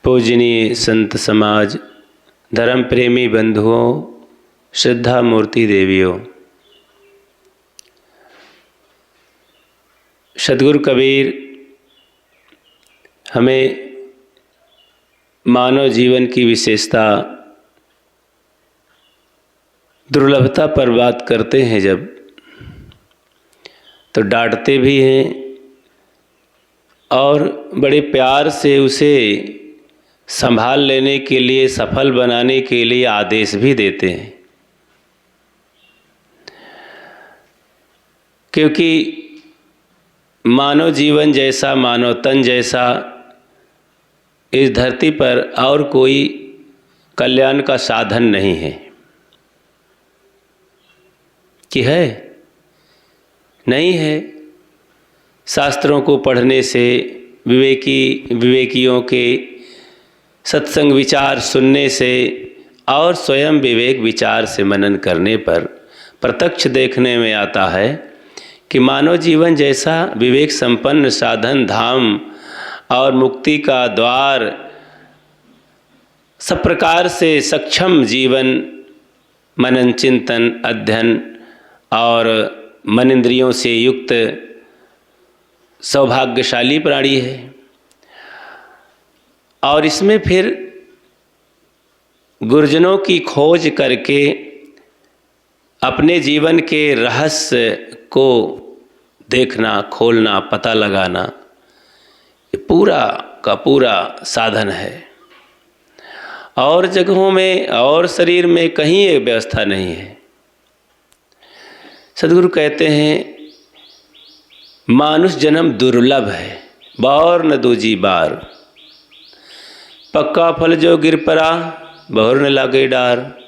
पूजनीय संत समाज, धर्म प्रेमी बंधुओं, श्रद्धा मूर्ति देवियों, सद्गुरु कबीर हमें मानव जीवन की विशेषता, दुर्लभता पर बात करते हैं जब, तो डांटते भी हैं और बड़े प्यार से उसे संभाल लेने के लिए, सफल बनाने के लिए आदेश भी देते हैं। क्योंकि मानव जीवन जैसा, मानव तन जैसा इस धरती पर और कोई कल्याण का साधन नहीं है। कि है? नहीं है। शास्त्रों को पढ़ने से, विवेकियों के सत्संग विचार सुनने से और स्वयं विवेक विचार से मनन करने पर प्रत्यक्ष देखने में आता है कि मानव जीवन जैसा विवेक संपन्न साधन, धाम और मुक्ति का द्वार, सब प्रकार से सक्षम जीवन, मनन चिंतन अध्ययन और मन इंद्रियों से युक्त सौभाग्यशाली प्राणी है। और इसमें फिर गुरुजनों की खोज करके अपने जीवन के रहस्य को देखना, खोलना, पता लगाना, ये पूरा का पूरा साधन है। और जगहों में और शरीर में कहीं ये व्यवस्था नहीं है। सद्गुरु कहते हैं, मानुष जन्म दुर्लभ है, बार न दूजी बार, पक्का फल जो गिर पड़ा, बहुर न लागे डार।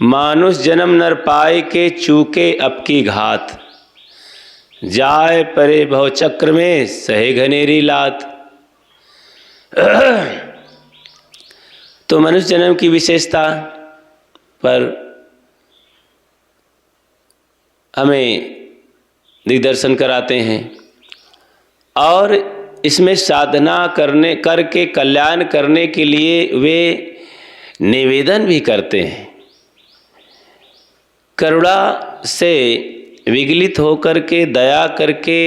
मानुष जन्म नर पाए के, चूके अब की घात, जाए परे भव चक्र में, सहे घनेरी लात। तो मनुष्य जन्म की विशेषता पर हमें दिग्दर्शन कराते हैं और इसमें साधना करके कल्याण करने के लिए वे निवेदन भी करते हैं। करुणा से विगलित होकर के, दया करके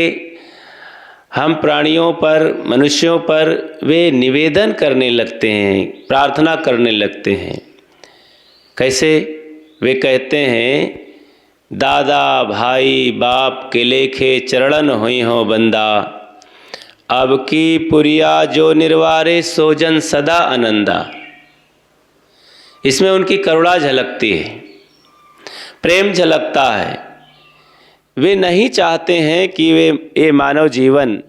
हम प्राणियों पर, मनुष्यों पर वे निवेदन करने लगते हैं, प्रार्थना करने लगते हैं। कैसे? वे कहते हैं, दादा भाई बाप के लेखे चरणन हुई हो बंदा, अब की पुरिया जो निर्वारे सोजन सदा आनंदा। इसमें उनकी करुणा झलकती है, प्रेम झलकता है। वे नहीं चाहते हैं कि ये मानव जीवन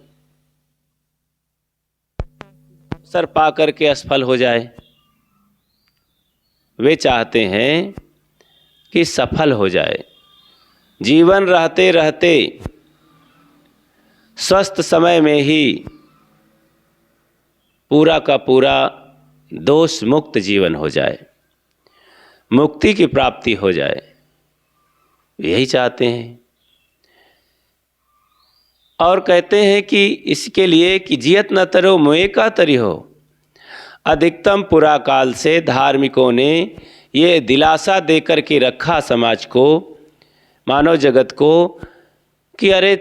सर पा करके असफल हो जाए। वे चाहते हैं कि सफल हो जाए। जीवन रहते रहते स्वस्थ समय में ही पूरा का पूरा दोष मुक्त जीवन हो जाए, मुक्ति की प्राप्ति हो जाए, यही चाहते हैं। और कहते हैं कि इसके लिए कि जियत न तरो मुए का तरी हो। अधिकतम पुरा काल से धार्मिकों ने ये दिलासा देकर के रखा समाज को, मानव जगत को, कि अरे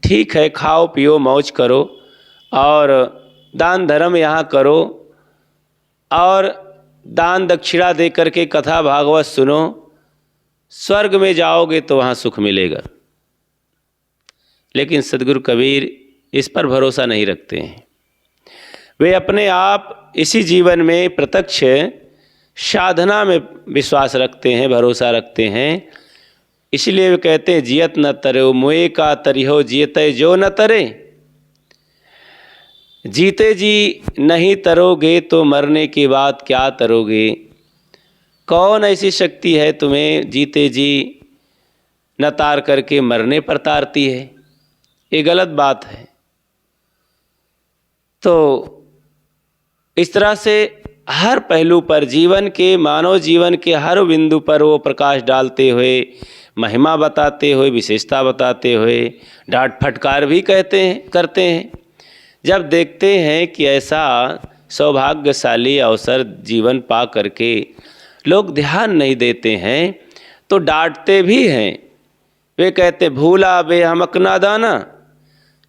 ठीक है, खाओ पियो मौज करो और दान धर्म यहाँ करो और दान दक्षिणा दे करके कथा भागवत सुनो, स्वर्ग में जाओगे तो वहाँ सुख मिलेगा। लेकिन सद्गुरु कबीर इस पर भरोसा नहीं रखते हैं। वे अपने आप इसी जीवन में प्रत्यक्ष साधना में विश्वास रखते हैं, भरोसा रखते हैं। इसलिए वे कहते हैं, जियत न तरो मुए का तरी हो, जियते जो न तरे। जीते जी नहीं तरोगे तो मरने के बाद क्या तरोगे। कौन ऐसी शक्ति है तुम्हें जीते जी न तार करके मरने पर तारती है? ये गलत बात है। तो इस तरह से हर पहलू पर, जीवन के, मानव जीवन के हर बिंदु पर वो प्रकाश डालते हुए, महिमा बताते हुए, विशेषता बताते हुए डांट फटकार भी करते हैं। जब देखते हैं कि ऐसा सौभाग्यशाली अवसर जीवन पा करके लोग ध्यान नहीं देते हैं तो डांटते भी हैं। वे कहते भूला बे हमक नादाना,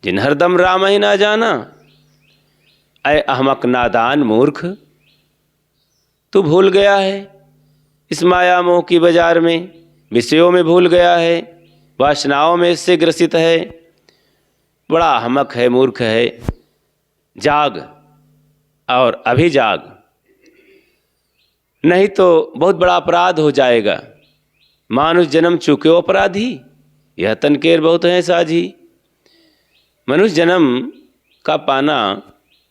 जिन हरदम राम ही ना जाना। अय अहमक नादान मूर्ख, तू भूल गया है इस माया मोह की बाजार में, विषयों में भूल गया है, वासनाओं में इससे ग्रसित है, बड़ा अहमक है, मूर्ख है। जाग और अभी जाग, नहीं तो बहुत बड़ा अपराध हो जाएगा। मानुष जन्म चूक्यो अपराधी, यह तनकेर बहुत है साझी। मनुष्य जन्म का पाना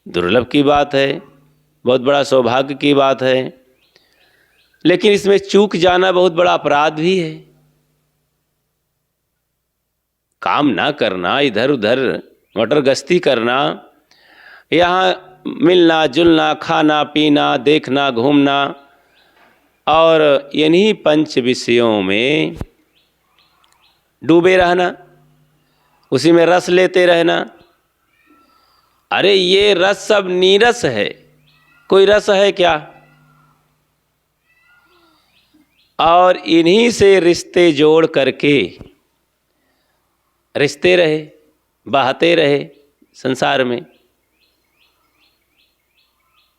दुर्लभ की बात है, बहुत बड़ा सौभाग्य की बात है, लेकिन इसमें चूक जाना बहुत बड़ा अपराध भी है। काम ना करना, इधर उधर मोटर गश्ती करना, यहाँ मिलना जुलना, खाना पीना, देखना घूमना और इन्हीं पंच विषयों में डूबे रहना, उसी में रस लेते रहना। अरे ये रस सब नीरस है, कोई रस है क्या? और इन्हीं से रिश्ते जोड़ करके रिश्ते रहे, बहते रहे संसार में,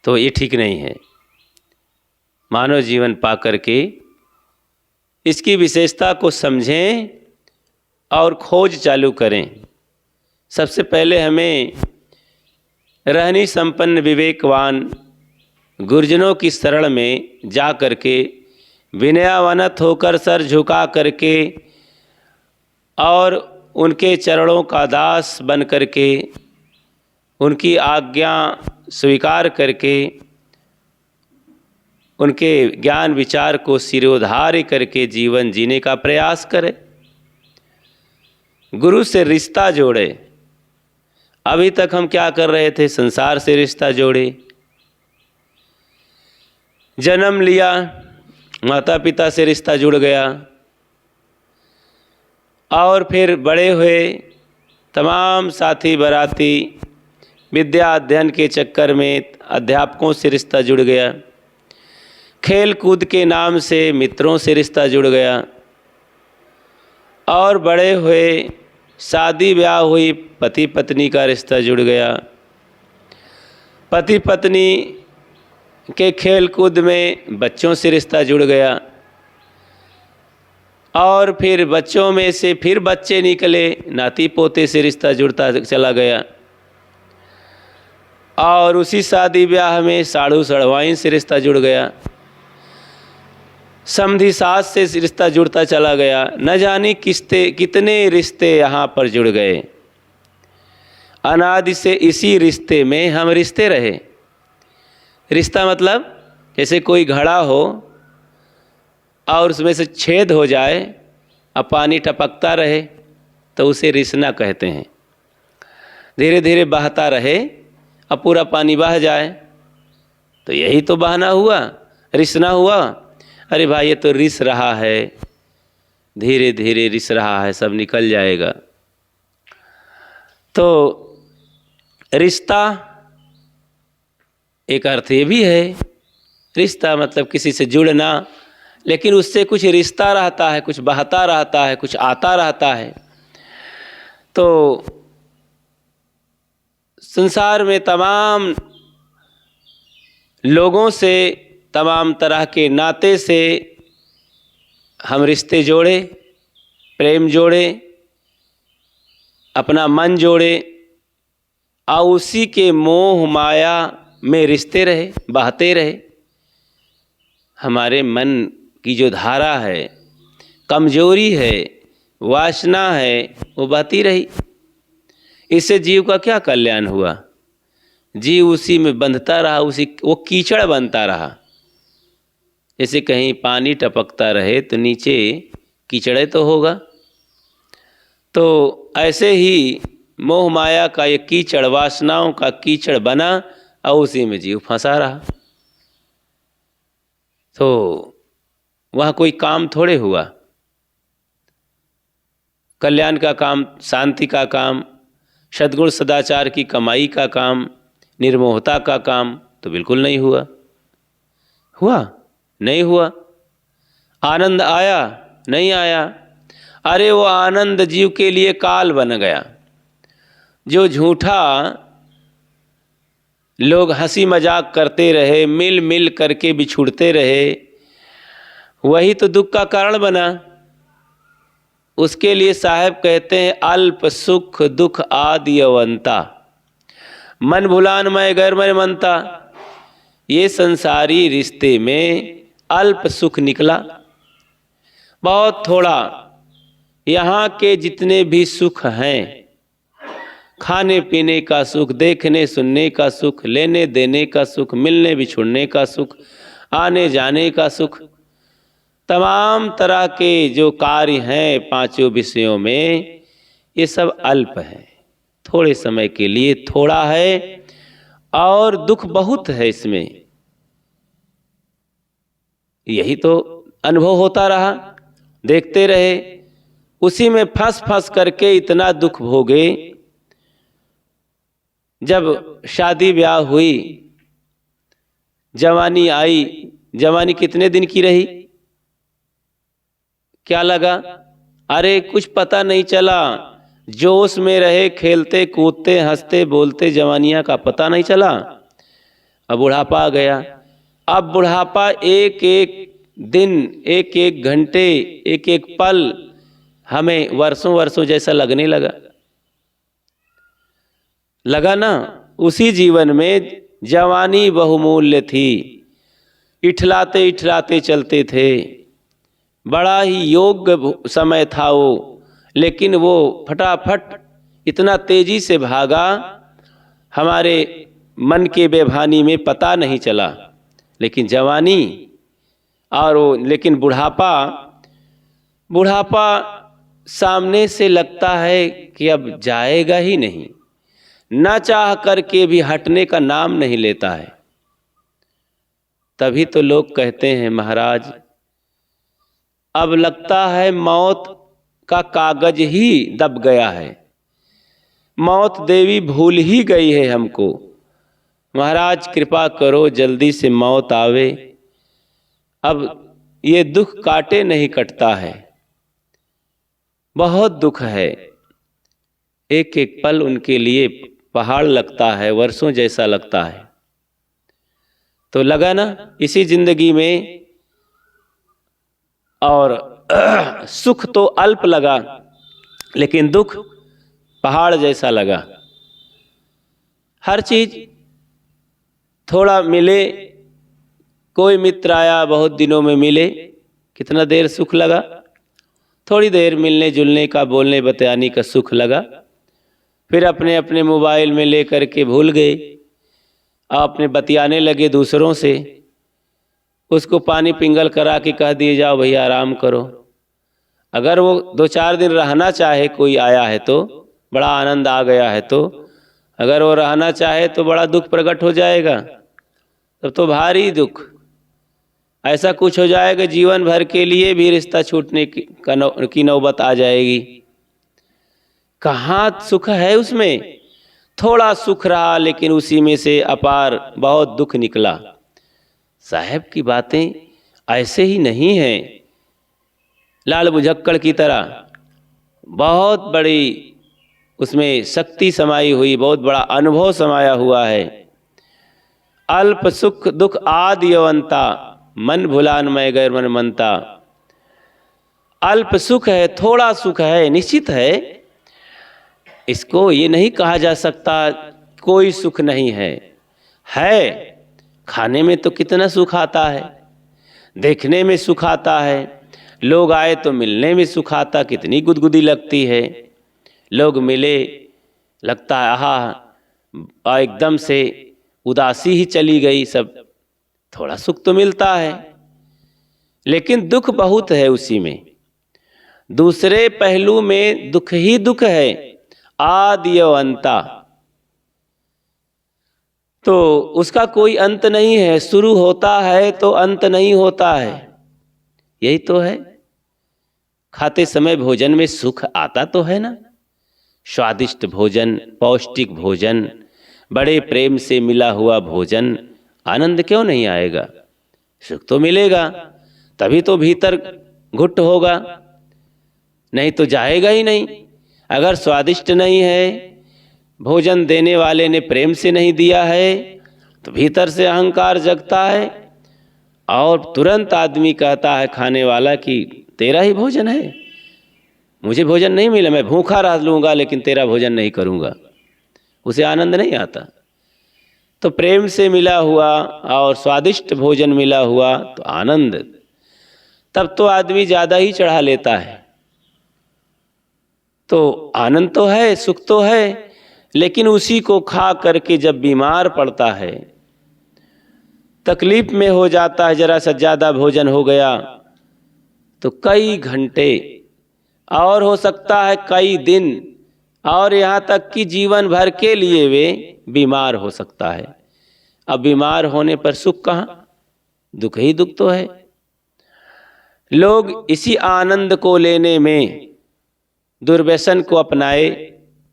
तो ये ठीक नहीं है। मानव जीवन पा करके इसकी विशेषता को समझें और खोज चालू करें। सबसे पहले हमें रहनी संपन्न विवेकवान गुरुजनों की शरण में जा करके विनयावनत होकर सर झुका करके और उनके चरणों का दास बन करके उनकी आज्ञा स्वीकार करके उनके ज्ञान विचार को सिरोधार्य करके जीवन जीने का प्रयास करें। गुरु से रिश्ता जोड़े। अभी तक हम क्या कर रहे थे? संसार से रिश्ता जोड़े। जन्म लिया, माता पिता से रिश्ता जुड़ गया, और फिर बड़े हुए, तमाम साथी बराती विद्या अध्ययन के चक्कर में अध्यापकों से रिश्ता जुड़ गया, खेल कूद के नाम से मित्रों से रिश्ता जुड़ गया, और बड़े हुए शादी ब्याह हुई, पति पत्नी का रिश्ता जुड़ गया, पति पत्नी के खेल कूद में बच्चों से रिश्ता जुड़ गया, और फिर बच्चों में से फिर बच्चे निकले, नाती पोते से रिश्ता जुड़ता चला गया, और उसी शादी ब्याह में साढ़ू सड़वाइन से रिश्ता जुड़ गया, समधी सास से रिश्ता जुड़ता चला गया। न जाने कितने रिश्ते यहाँ पर जुड़ गए। अनादि से इसी रिश्ते में हम रिश्ते रहे। रिश्ता मतलब जैसे कोई घड़ा हो और उसमें से छेद हो जाए और पानी टपकता रहे तो उसे रिसना कहते हैं। धीरे धीरे बहता रहे और पूरा पानी बह जाए तो यही तो बहना हुआ, रिसना हुआ। अरे भाई ये तो रिस रहा है, धीरे धीरे रिस रहा है, सब निकल जाएगा। तो रिश्ता एक अर्थ ये भी है, रिश्ता मतलब किसी से जुड़ना, लेकिन उससे कुछ रिश्ता रहता है, कुछ बहता रहता है, कुछ आता रहता है। तो संसार में तमाम लोगों से, तमाम तरह के नाते से हम रिश्ते जोड़े, प्रेम जोड़े, अपना मन जोड़े, और उसी के मोह माया में रिश्ते रहे, बहते रहे। हमारे मन की जो धारा है, कमजोरी है, वासना है, वो बहती रही। इससे जीव का क्या कल्याण हुआ? जीव उसी में बंधता रहा, वो कीचड़ बनता रहा। जैसे कहीं पानी टपकता रहे तो नीचे कीचड़े तो होगा, तो ऐसे ही मोह माया का ये कीचड़, वासनाओं का कीचड़ बना और उसी में जीव फंसा रहा। तो वहाँ कोई काम थोड़े हुआ। कल्याण का काम, शांति का काम, सद्गुण सदाचार की कमाई का काम, निर्मोहता का काम तो बिल्कुल नहीं हुआ। हुआ? नहीं हुआ। आनंद आया? नहीं आया। अरे वो आनंद जीव के लिए काल बन गया। जो झूठा लोग हंसी मजाक करते रहे, मिल मिल करके बिछुड़ते रहे, वही तो दुख का कारण बना। उसके लिए साहब कहते हैं अल्प सुख दुख आदि अवंता, मन भुलान मैं गैर मन मनता। ये संसारी रिश्ते में अल्प सुख निकला, बहुत थोड़ा। यहाँ के जितने भी सुख हैं, खाने पीने का सुख, देखने सुनने का सुख, लेने देने का सुख, मिलने बिछुड़ने का सुख, आने जाने का सुख, तमाम तरह के जो कार्य हैं पांचों विषयों में, ये सब अल्प है, थोड़े समय के लिए थोड़ा है, और दुख बहुत है इसमें। यही तो अनुभव होता रहा, देखते रहे, उसी में फंस फंस करके इतना दुख भोगे। जब शादी ब्याह हुई, जवानी आई, जवानी कितने दिन की रही? क्या लगा? अरे कुछ पता नहीं चला, जोश में रहे, खेलते कूदते हंसते बोलते, जवानिया का पता नहीं चला। अब बुढ़ापा आ गया। अब बुढ़ापा एक एक दिन, एक एक घंटे, एक एक पल हमें वर्षों वर्षों जैसा लगने लगा ना। उसी जीवन में जवानी बहुमूल्य थी, इठलाते इठलाते चलते थे, बड़ा ही योग्य समय था वो, लेकिन वो फटाफट इतना तेजी से भागा, हमारे मन के बेभानी में पता नहीं चला। लेकिन जवानी और वो, लेकिन बुढ़ापा सामने से लगता है कि अब जाएगा ही नहीं, न चाह करके भी हटने का नाम नहीं लेता है। तभी तो लोग कहते हैं महाराज, अब लगता है मौत का कागज ही दब गया है, मौत देवी भूल ही गई है हमको। महाराज कृपा करो जल्दी से मौत आवे, अब ये दुख काटे नहीं कटता है, बहुत दुख है। एक एक पल उनके लिए पहाड़ लगता है, वर्षों जैसा लगता है। तो लगा ना इसी जिंदगी में, और सुख तो अल्प लगा, लेकिन दुख पहाड़ जैसा लगा। हर चीज थोड़ा मिले, कोई मित्र आया बहुत दिनों में मिले, कितना देर सुख लगा, थोड़ी देर मिलने जुलने का, बोलने बतियाने का सुख लगा, फिर अपने अपने मोबाइल में ले करके भूल गए, अपने बतियाने लगे दूसरों से, उसको पानी पिंगल करा के कह दिए जाओ भैया आराम करो। अगर वो 2-4 दिन रहना चाहे, कोई आया है तो, बड़ा आनंद आ गया है तो, अगर वो रहना चाहे तो बड़ा दुख प्रकट हो जाएगा, तब तो भारी दुख। ऐसा कुछ हो जाएगा जीवन भर के लिए भी रिश्ता छूटने की नौबत आ जाएगी। कहाँ सुख है उसमें? थोड़ा सुख रहा, लेकिन उसी में से अपार बहुत दुख निकला। साहब की बातें ऐसे ही नहीं हैं लाल बुझक्कड़ की तरह, बहुत बड़ी उसमें शक्ति समाई हुई, बहुत बड़ा अनुभव समाया हुआ है। अल्प सुख दुख आदि अवंता, मन भुलान मैं गैर मन मनता। अल्प सुख है, थोड़ा सुख है, निश्चित है, इसको ये नहीं कहा जा सकता कोई सुख नहीं है। खाने में तो कितना सुख आता है, देखने में सुख आता है, लोग आए तो मिलने में सुख आता, कितनी गुदगुदी लगती है। लोग मिले, लगता है आहा, एकदम से उदासी ही चली गई सब, थोड़ा सुख तो मिलता है, लेकिन दुख बहुत है उसी में। दूसरे पहलू में दुख ही दुख है, आदि अंता। तो उसका कोई अंत नहीं है, शुरू होता है तो अंत नहीं होता है। यही तो है, खाते समय भोजन में सुख आता तो है ना। स्वादिष्ट भोजन, पौष्टिक भोजन, बड़े प्रेम से मिला हुआ भोजन, आनंद क्यों नहीं आएगा? सुख तो मिलेगा, तभी तो भीतर घुट होगा, नहीं तो जाएगा ही नहीं। अगर स्वादिष्ट नहीं है, भोजन देने वाले ने प्रेम से नहीं दिया है, तो भीतर से अहंकार जगता है और तुरंत आदमी कहता है खाने वाला कि तेरा ही भोजन है, मुझे भोजन नहीं मिला, मैं भूखा रह लूँगा लेकिन तेरा भोजन नहीं करूँगा। उसे आनंद नहीं आता। तो प्रेम से मिला हुआ और स्वादिष्ट भोजन मिला हुआ तो आनंद, तब तो आदमी ज़्यादा ही चढ़ा लेता है। तो आनंद तो है, सुख तो है, लेकिन उसी को खा करके जब बीमार पड़ता है, तकलीफ में हो जाता है, जरा सा ज़्यादा भोजन हो गया तो कई घंटे और हो सकता है कई दिन और यहाँ तक कि जीवन भर के लिए वे बीमार हो सकता है। अब बीमार होने पर सुख कहाँ? दुख ही दुख तो है। लोग इसी आनंद को लेने में दुर्व्यसन को अपनाए,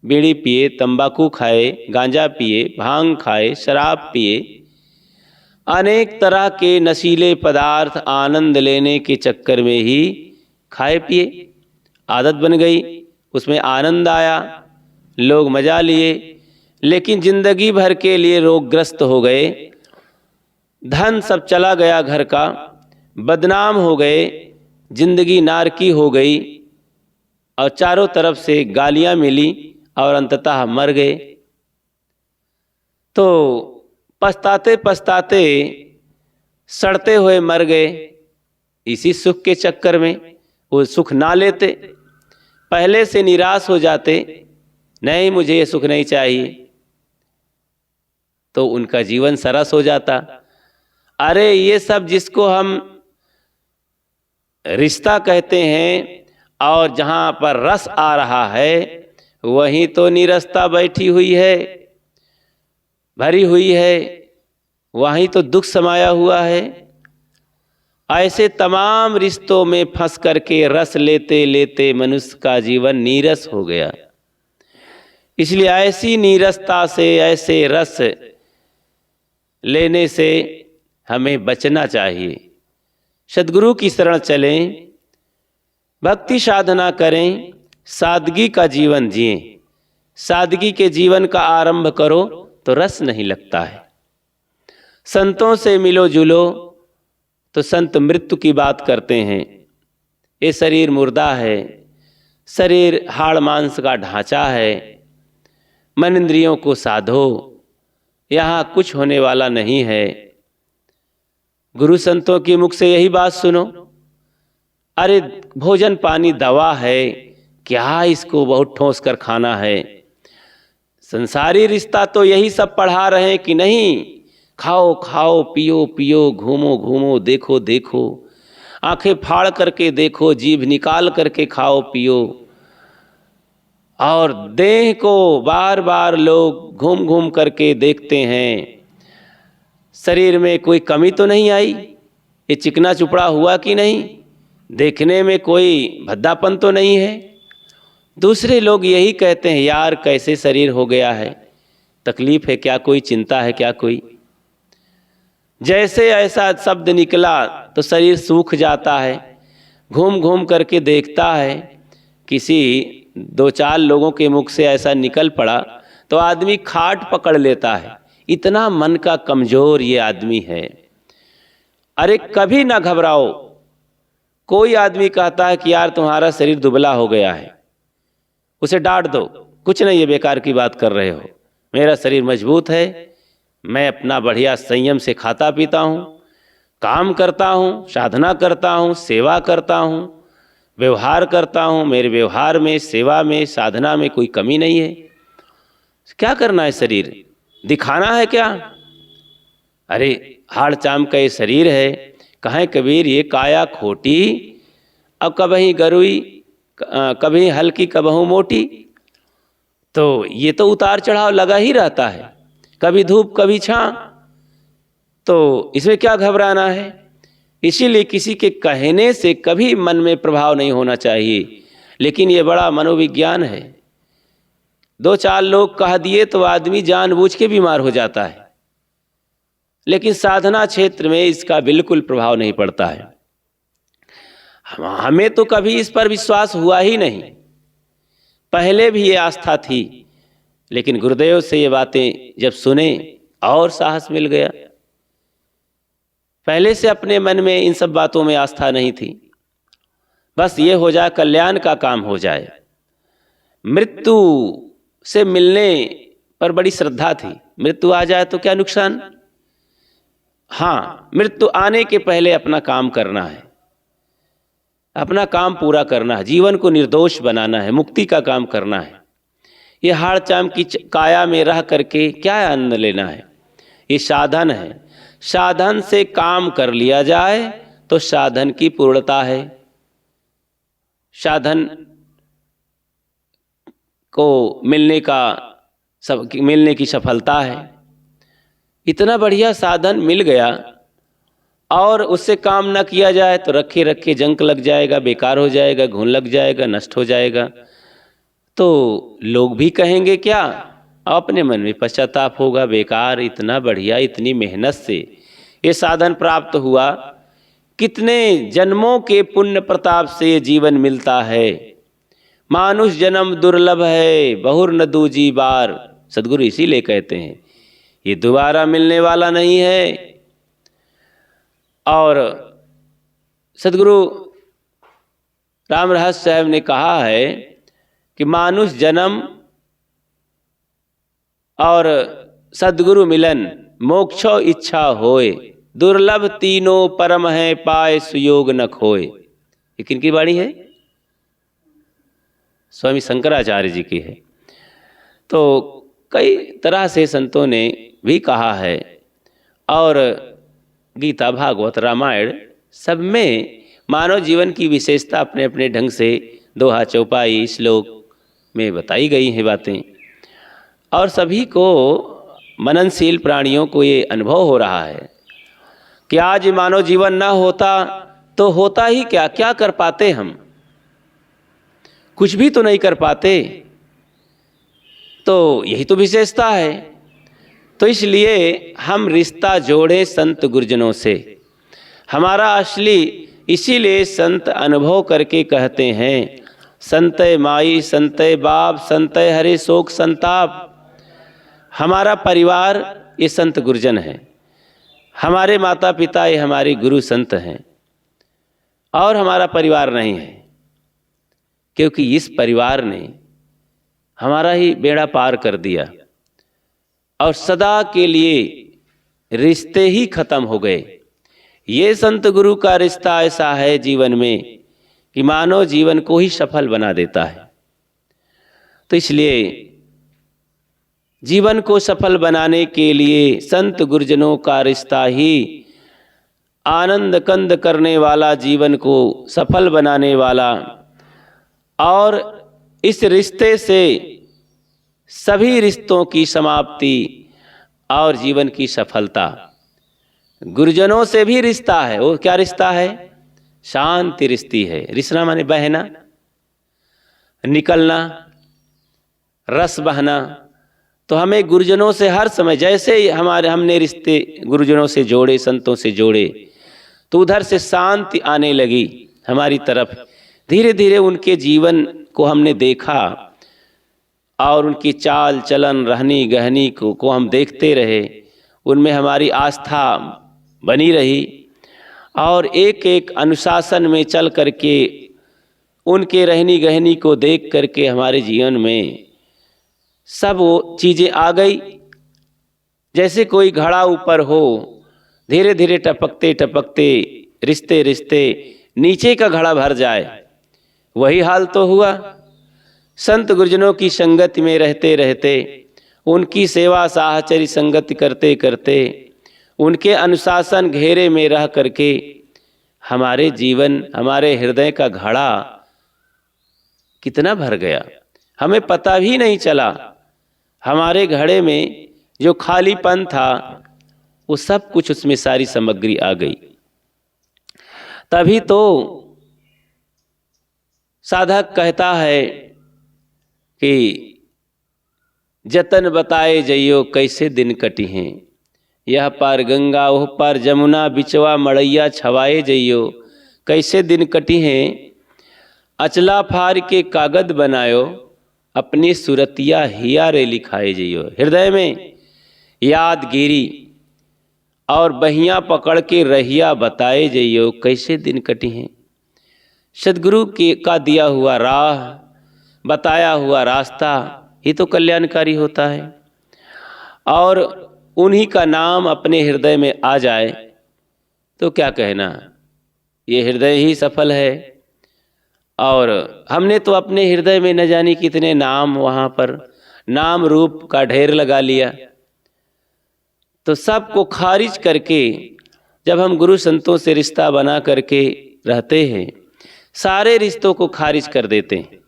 बीड़ी पिए, तंबाकू खाए, गांजा पिए, भांग खाए, शराब पिए, अनेक तरह के नशीले पदार्थ आनंद लेने के चक्कर में ही खाए पिए, आदत बन गई, उसमें आनंद आया, लोग मजा लिए, लेकिन जिंदगी भर के लिए रोगग्रस्त हो गए, धन सब चला गया घर का, बदनाम हो गए, जिंदगी नारकी हो गई और चारों तरफ से गालियां मिली और अंततः मर गए। तो पछताते पछताते सड़ते हुए मर गए इसी सुख के चक्कर में। वो सुख ना लेते, पहले से निराश हो जाते, नहीं मुझे ये सुख नहीं चाहिए, तो उनका जीवन सरस हो जाता। अरे ये सब जिसको हम रिश्ता कहते हैं और जहाँ पर रस आ रहा है, वहीं तो निरस्ता बैठी हुई है, भरी हुई है, वहीं तो दुख समाया हुआ है। ऐसे तमाम रिश्तों में फंस करके रस लेते लेते मनुष्य का जीवन नीरस हो गया। इसलिए ऐसी नीरसता से, ऐसे रस लेने से हमें बचना चाहिए। सद्गुरु की शरण चलें, भक्ति साधना करें, सादगी का जीवन जिएं। सादगी के जीवन का आरंभ करो तो रस नहीं लगता है। संतों से मिलो जुलो तो संत मृत्यु की बात करते हैं। ये शरीर मुर्दा है, शरीर हाड़ मांस का ढांचा है, मन इंद्रियों को साधो, यहाँ कुछ होने वाला नहीं है। गुरु संतों के मुख से यही बात सुनो। अरे भोजन पानी दवा है, क्या इसको बहुत ठोस कर खाना है। संसारी रिश्ता तो यही सब पढ़ा रहे हैं कि नहीं, खाओ खाओ, पियो पियो, घूमो घूमो, देखो देखो, आंखें फाड़ करके देखो, जीभ निकाल करके खाओ पियो। और देह को बार बार लोग घूम घूम करके देखते हैं, शरीर में कोई कमी तो नहीं आई, ये चिकना चुपड़ा हुआ कि नहीं, देखने में कोई भद्दापन तो नहीं है। दूसरे लोग यही कहते हैं, यार कैसे शरीर हो गया है, तकलीफ है क्या कोई, चिंता है क्या कोई। जैसे ऐसा शब्द निकला तो शरीर सूख जाता है। घूम घूम करके देखता है, किसी दो चार लोगों के मुख से ऐसा निकल पड़ा तो आदमी खाट पकड़ लेता है। इतना मन का कमजोर ये आदमी है। अरे कभी ना घबराओ। कोई आदमी कहता है कि यार तुम्हारा शरीर दुबला हो गया है, उसे डांट दो, कुछ नहीं, ये बेकार की बात कर रहे हो, मेरा शरीर मजबूत है, मैं अपना बढ़िया संयम से खाता पीता हूँ, काम करता हूँ, साधना करता हूँ, सेवा करता हूँ, व्यवहार करता हूँ, मेरे व्यवहार में, सेवा में, साधना में कोई कमी नहीं है। क्या करना है शरीर, दिखाना है क्या? अरे हाड़ चाम का ये शरीर है, कहें कबीर ये काया खोटी, अब कभी गरुई, कभी हल्की कबहू मोटी। तो ये तो उतार चढ़ाव लगा ही रहता है। कभी धूप कभी छां, तो इसमें क्या घबराना है। इसीलिए किसी के कहने से कभी मन में प्रभाव नहीं होना चाहिए, लेकिन ये बड़ा मनोविज्ञान है। 2-4 लोग कह दिए तो आदमी जानबूझ के बीमार हो जाता है, लेकिन साधना क्षेत्र में इसका बिल्कुल प्रभाव नहीं पड़ता है। हमें तो कभी इस पर विश्वास हुआ ही नहीं, पहले भी ये आस्था थी, लेकिन गुरुदेव से ये बातें जब सुने और साहस मिल गया। पहले से अपने मन में इन सब बातों में आस्था नहीं थी, बस ये हो जाए कल्याण का काम हो जाए। मृत्यु से मिलने पर बड़ी श्रद्धा थी, मृत्यु आ जाए तो क्या नुकसान। हाँ, मृत्यु आने के पहले अपना काम करना है, अपना काम पूरा करना है, जीवन को निर्दोष बनाना है, मुक्ति का काम करना है। ये हाड़ चाम की काया में रह करके क्या आनंद लेना है। ये साधन है, साधन से काम कर लिया जाए तो साधन की पूर्णता है, साधन को मिलने की सफलता है। इतना बढ़िया साधन मिल गया और उससे काम न किया जाए तो रखे रखे जंक लग जाएगा, बेकार हो जाएगा, घुन लग जाएगा, नष्ट हो जाएगा, तो लोग भी कहेंगे क्या, अपने मन में पश्चाताप होगा। बेकार, इतना बढ़िया, इतनी मेहनत से ये साधन प्राप्त हुआ, कितने जन्मों के पुण्य प्रताप से ये जीवन मिलता है। मानुष जन्म दुर्लभ है, बहुर न दूजी बार। सद्गुरु इसीलिए कहते हैं ये दोबारा मिलने वाला नहीं है। और सद्गुरु राम रहस्य साहब ने कहा है कि मानुष जन्म और सद्गुरु मिलन मोक्षो इच्छा होए, दुर्लभ तीनों परम है पाए सुयोग न खोए। ये किनकी वाणी है? स्वामी शंकराचार्य जी की है। तो कई तरह से संतों ने भी कहा है, और गीता, भागवत, रामायण सब में मानव जीवन की विशेषता अपने अपने ढंग से दोहा, चौपाई, श्लोक में बताई गई हैं बातें। और सभी को, मननशील प्राणियों को ये अनुभव हो रहा है कि आज मानव जीवन ना होता तो होता ही क्या, क्या कर पाते हम, कुछ भी तो नहीं कर पाते। तो यही तो विशेषता है। तो इसलिए हम रिश्ता जोड़े संत गुरुजनों से, हमारा असली, इसीलिए संत अनुभव करके कहते हैं, संतय माई संतय बाप संतय हरे शोक संताप। हमारा परिवार ये संत गुरुजन है, हमारे माता पिता ये हमारे गुरु संत हैं, और हमारा परिवार नहीं है, क्योंकि इस परिवार ने हमारा ही बेड़ा पार कर दिया और सदा के लिए रिश्ते ही खत्म हो गए। ये संत गुरु का रिश्ता ऐसा है जीवन में कि मानव जीवन को ही सफल बना देता है। तो इसलिए जीवन को सफल बनाने के लिए संत गुरुजनों का रिश्ता ही आनंद कंद करने वाला, जीवन को सफल बनाने वाला, और इस रिश्ते से सभी रिश्तों की समाप्ति और जीवन की सफलता। गुरुजनों से भी रिश्ता है, वो क्या रिश्ता है? शांति रिश्ती है। रिश्ना माने बहना, निकलना, रस बहना। तो हमें गुरुजनों से हर समय, जैसे हमने रिश्ते गुरुजनों से जोड़े, संतों से जोड़े, तो उधर से शांति आने लगी हमारी तरफ। धीरे धीरे उनके जीवन को हमने देखा और उनकी चाल चलन, रहनी गहनी को हम देखते रहे, उनमें हमारी आस्था बनी रही, और एक एक अनुशासन में चल करके उनके रहनी गहनी को देख करके हमारे जीवन में सब वो चीज़ें आ गई। जैसे कोई घड़ा ऊपर हो, धीरे धीरे टपकते टपकते रिश्ते रिश्ते नीचे का घड़ा भर जाए, वही हाल तो हुआ। संत गुरुजनों की संगति में रहते रहते, उनकी सेवा साहचर्य संगति करते करते, उनके अनुशासन घेरे में रह करके हमारे जीवन, हमारे हृदय का घड़ा कितना भर गया, हमें पता भी नहीं चला। हमारे घड़े में जो खालीपन था वो सब कुछ उसमें सारी सामग्री आ गई। तभी तो साधक कहता है कि जतन बताए जइयो कैसे दिन कटी हैं, यह पार गंगा ओह पार जमुना बिचवा मड़ैया छवाए जइयो कैसे दिन कटी हैं। अचला फार के कागद बनायो अपनी सुरतिया हिया रे लिखाए जइयो। हृदय में यादगिरी और बहियाँ पकड़ के रहिया बताए जइयो कैसे दिन कटी हैं। सद्गुरु के का दिया हुआ राह, बताया हुआ रास्ता ही तो कल्याणकारी होता है। और उन्हीं का नाम अपने हृदय में आ जाए तो क्या कहना, ये हृदय ही सफल है। और हमने तो अपने हृदय में न जाने कितने नाम वहाँ पर नाम रूप का ढेर लगा लिया। तो सबको खारिज करके जब हम गुरु संतों से रिश्ता बना करके रहते हैं, सारे रिश्तों को खारिज कर देते हैं।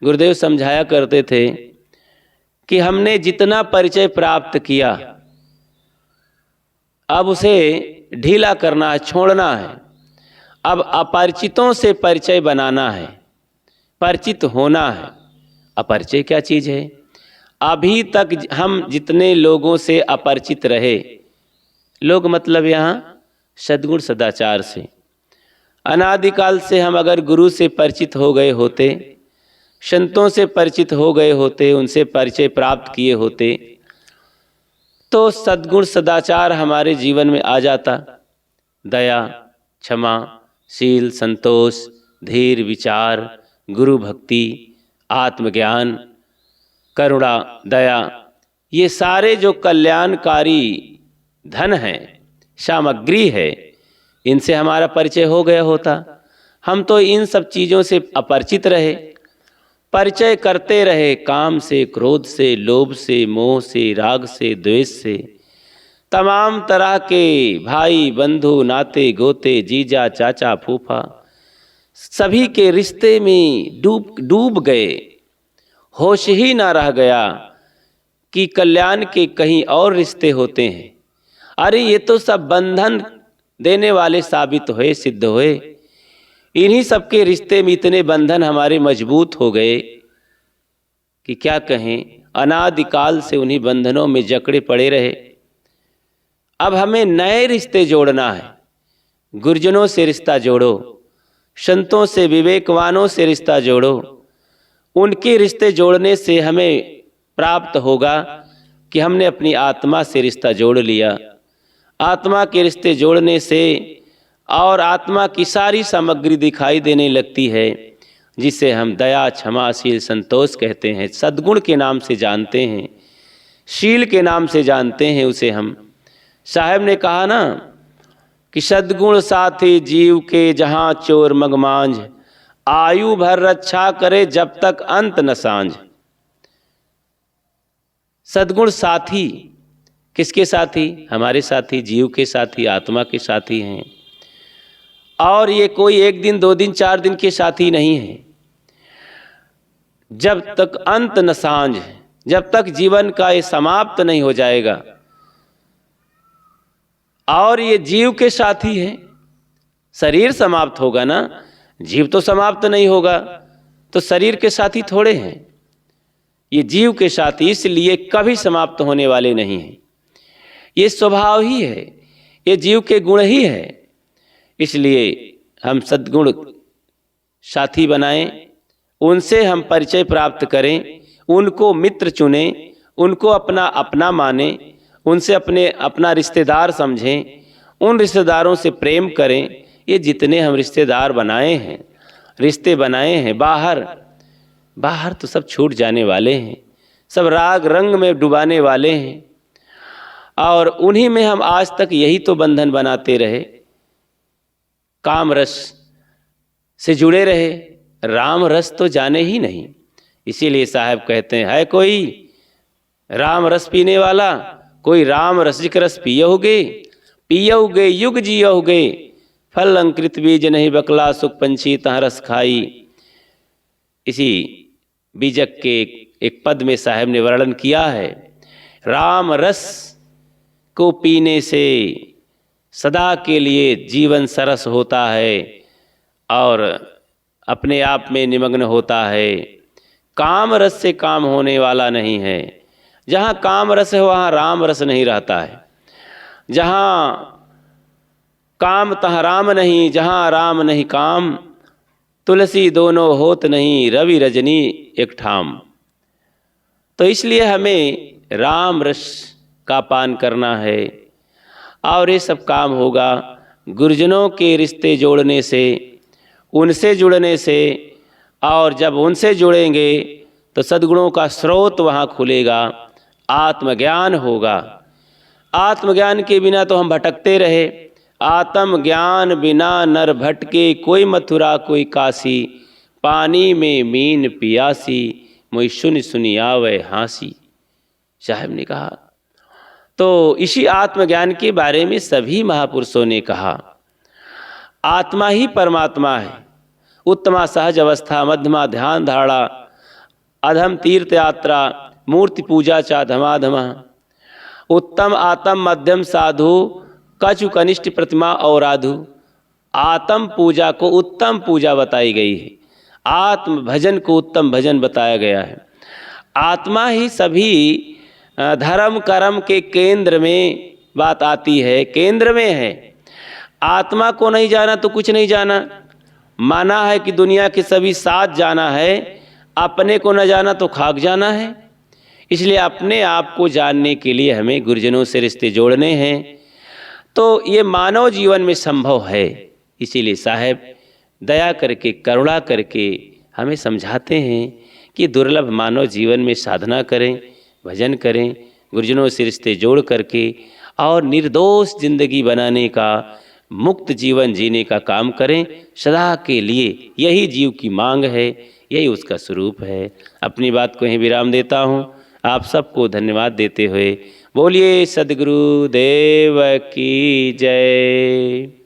गुरुदेव समझाया करते थे कि हमने जितना परिचय प्राप्त किया अब उसे ढीला करना है, छोड़ना है। अब अपरिचितों से परिचय बनाना है, परिचित होना है। अपरिचय क्या चीज़ है? अभी तक हम जितने लोगों से अपरिचित रहे, लोग मतलब यहाँ सद्गुण सदाचार से, अनादिकाल से हम अगर गुरु से परिचित हो गए होते, संतों से परिचित हो गए होते, उनसे परिचय प्राप्त किए होते, तो सद्गुण सदाचार हमारे जीवन में आ जाता। दया, क्षमा, शील, संतोष, धीर, विचार, गुरु भक्ति, आत्मज्ञान, करुणा, दया, ये सारे जो कल्याणकारी धन हैं, सामग्री है, इनसे हमारा परिचय हो गया होता। हम तो इन सब चीज़ों से अपरिचित रहे, परिचय करते रहे काम से, क्रोध से, लोभ से, मोह से, राग से, द्वेष से, तमाम तरह के भाई बंधु नाते गोते, जीजा चाचा फूफा, सभी के रिश्ते में डूब गए। होश ही ना रह गया कि कल्याण के कहीं और रिश्ते होते हैं। अरे ये तो सब बंधन देने वाले साबित हुए, सिद्ध हुए। इन्हीं सबके रिश्ते में इतने बंधन हमारे मजबूत हो गए कि क्या कहें, अनादिकाल से उन्हीं बंधनों में जकड़े पड़े रहे। अब हमें नए रिश्ते जोड़ना है। गुरुजनों से रिश्ता जोड़ो, संतों से, विवेकवानों से रिश्ता जोड़ो। उनके रिश्ते जोड़ने से हमें प्राप्त होगा कि हमने अपनी आत्मा से रिश्ता जोड़ लिया। आत्मा के रिश्ते जोड़ने से और आत्मा की सारी सामग्री दिखाई देने लगती है, जिसे हम दया, क्षमा, शील, संतोष कहते हैं, सद्गुण के नाम से जानते हैं, शील के नाम से जानते हैं उसे हम। साहब ने कहा ना कि सद्गुण साथी जीव के जहाँ चोर मगमांझ, आयु भर रक्षा करे जब तक अंत न सांझ। सद्गुण साथी किसके साथी? हमारे साथी, जीव के साथी, आत्मा के साथी हैं। और ये कोई एक दिन, दो दिन, चार दिन के साथी नहीं है। जब तक अंत न सांझ, जब तक जीवन का ये समाप्त नहीं हो जाएगा। और ये जीव के साथी हैं। शरीर समाप्त होगा ना, जीव तो समाप्त नहीं होगा, तो शरीर के साथी थोड़े हैं। ये जीव के साथी इसलिए कभी समाप्त होने वाले नहीं हैं। ये स्वभाव ही है, ये जीव के गुण ही है। इसलिए हम सद्गुण साथी बनाएं, उनसे हम परिचय प्राप्त करें, उनको मित्र चुनें, उनको अपना माने, उनसे अपना रिश्तेदार समझें, उन रिश्तेदारों से प्रेम करें। ये जितने हम रिश्तेदार बनाए हैं, रिश्ते बनाए हैं, बाहर तो सब छूट जाने वाले हैं, सब राग रंग में डुबाने वाले हैं। और उन्हीं में हम आज तक यही तो बंधन बनाते रहे, काम रस से जुड़े रहे, राम रस तो जाने ही नहीं। इसीलिए साहब कहते हैं, है कोई राम रस पीने वाला, कोई राम रसिक रस पियोगे, पियोगे युग जियोगे, फल अंकृत बीज नहीं बकला, सुख पंछी तहाँ रस खाई। इसी बीजक के एक पद में साहब ने वर्णन किया है राम रस को पीने से सदा के लिए जीवन सरस होता है और अपने आप में निमग्न होता है। काम रस से काम होने वाला नहीं है। जहाँ काम रस है वहाँ राम रस नहीं रहता है। जहाँ काम तहाँ राम नहीं, जहाँ राम नहीं काम, तुलसी दोनों होत नहीं, रवि रजनी एक ठाम। तो इसलिए हमें राम रस का पान करना है और ये सब काम होगा गुरुजनों के रिश्ते जोड़ने से, उनसे जुड़ने से। और जब उनसे जुड़ेंगे तो सद्गुणों का स्रोत वहाँ खुलेगा, आत्मज्ञान होगा। आत्मज्ञान के बिना तो हम भटकते रहे। आत्मज्ञान बिना नर भटके, कोई मथुरा कोई काशी, पानी में मीन पियासी, मोई सुन सुनी आवे हाँसी, साहब ने कहा। तो इसी आत्मज्ञान के बारे में सभी महापुरुषों ने कहा। आत्मा ही परमात्मा है। उत्तमा सहज अवस्था, मध्यमा ध्यान धारणा, अधम तीर्थ यात्रा, मूर्ति पूजा चा धमाधमा। उत्तम आत्म मध्यम साधु, कछु कनिष्ठ प्रतिमा और आधु। आत्म पूजा को उत्तम पूजा बताई गई है, आत्म भजन को उत्तम भजन बताया गया है। आत्मा ही सभी धर्म कर्म के केंद्र में बात आती है, केंद्र में है। आत्मा को नहीं जाना तो कुछ नहीं जाना। माना है कि दुनिया के सभी साथ जाना है, अपने को न जाना तो खाक जाना है। इसलिए अपने आप को जानने के लिए हमें गुरुजनों से रिश्ते जोड़ने हैं। तो ये मानव जीवन में संभव है। इसीलिए साहब दया करके, करुणा करके हमें समझाते हैं कि दुर्लभ मानव जीवन में साधना करें, भजन करें, गुरुजनों से रिश्ते जोड़ करके और निर्दोष जिंदगी बनाने का, मुक्त जीवन जीने का काम करें सदा के लिए। यही जीव की मांग है, यही उसका स्वरूप है। अपनी बात को यहीं विराम देता हूँ। आप सबको धन्यवाद देते हुए बोलिए सद्गुरु देव की जय।